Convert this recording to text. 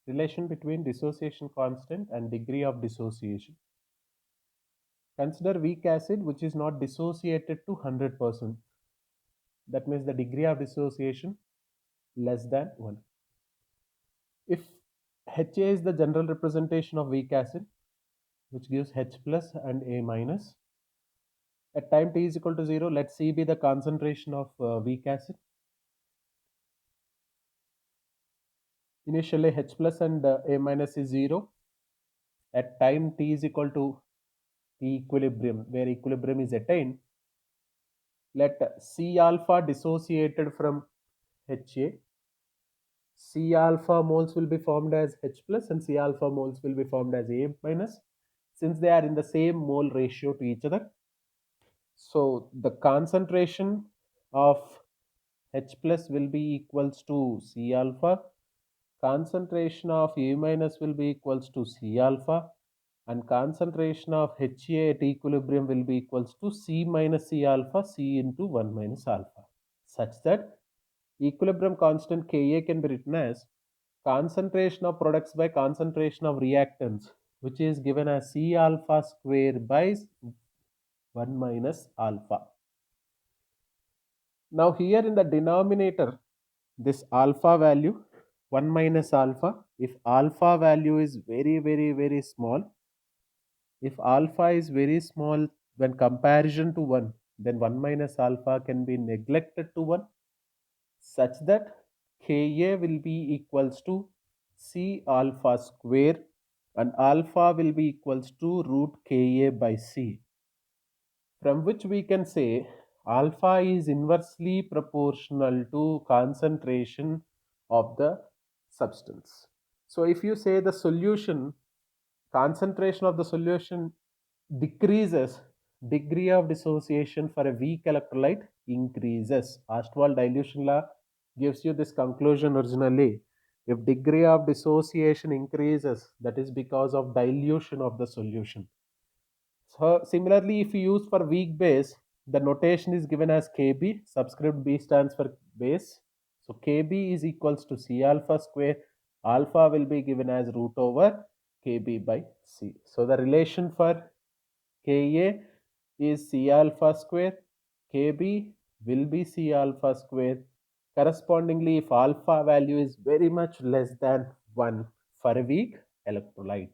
Relation between dissociation constant and degree of dissociation. Consider weak acid which is not dissociated to 100%. That means the degree of dissociation less than 1. If HA is the general representation of weak acid, which gives H plus and A minus, at time t is equal to 0, let C be the concentration of weak acid. Initially H plus and A minus is 0. At time t is equal to T equilibrium, where equilibrium is attained, let C alpha dissociated from HA. C alpha moles will be formed as H plus and C alpha moles will be formed as A minus, since they are in the same mole ratio to each other. So the concentration of H plus will be equals to C alpha, concentration of A minus will be equals to C alpha, and concentration of HA at equilibrium will be equals to C minus C alpha, C into 1 minus alpha, such that equilibrium constant Ka can be written as concentration of products by concentration of reactants, which is given as C alpha square by 1 minus alpha. Now here in the denominator, this alpha value 1 minus alpha, if alpha value is very small, if alpha is very small when comparison to 1, then 1 minus alpha can be neglected to 1, such that Ka will be equals to C alpha square and alpha will be equals to root Ka by C, from which we can say alpha is inversely proportional to concentration of the substance. So if you say the solution, concentration of the solution decreases, degree of dissociation for a weak electrolyte increases. Ostwald dilution law gives you this conclusion originally. If degree of dissociation increases, that is because of dilution of the solution. So similarly, if you use for weak base, the notation is given as Kb, subscript B stands for base. So Kb is equals to C alpha square, alpha will be given as root over Kb by C. So the relation for Ka is C alpha square, Kb will be C alpha square. Correspondingly, if alpha value is very much less than 1 for a weak electrolyte.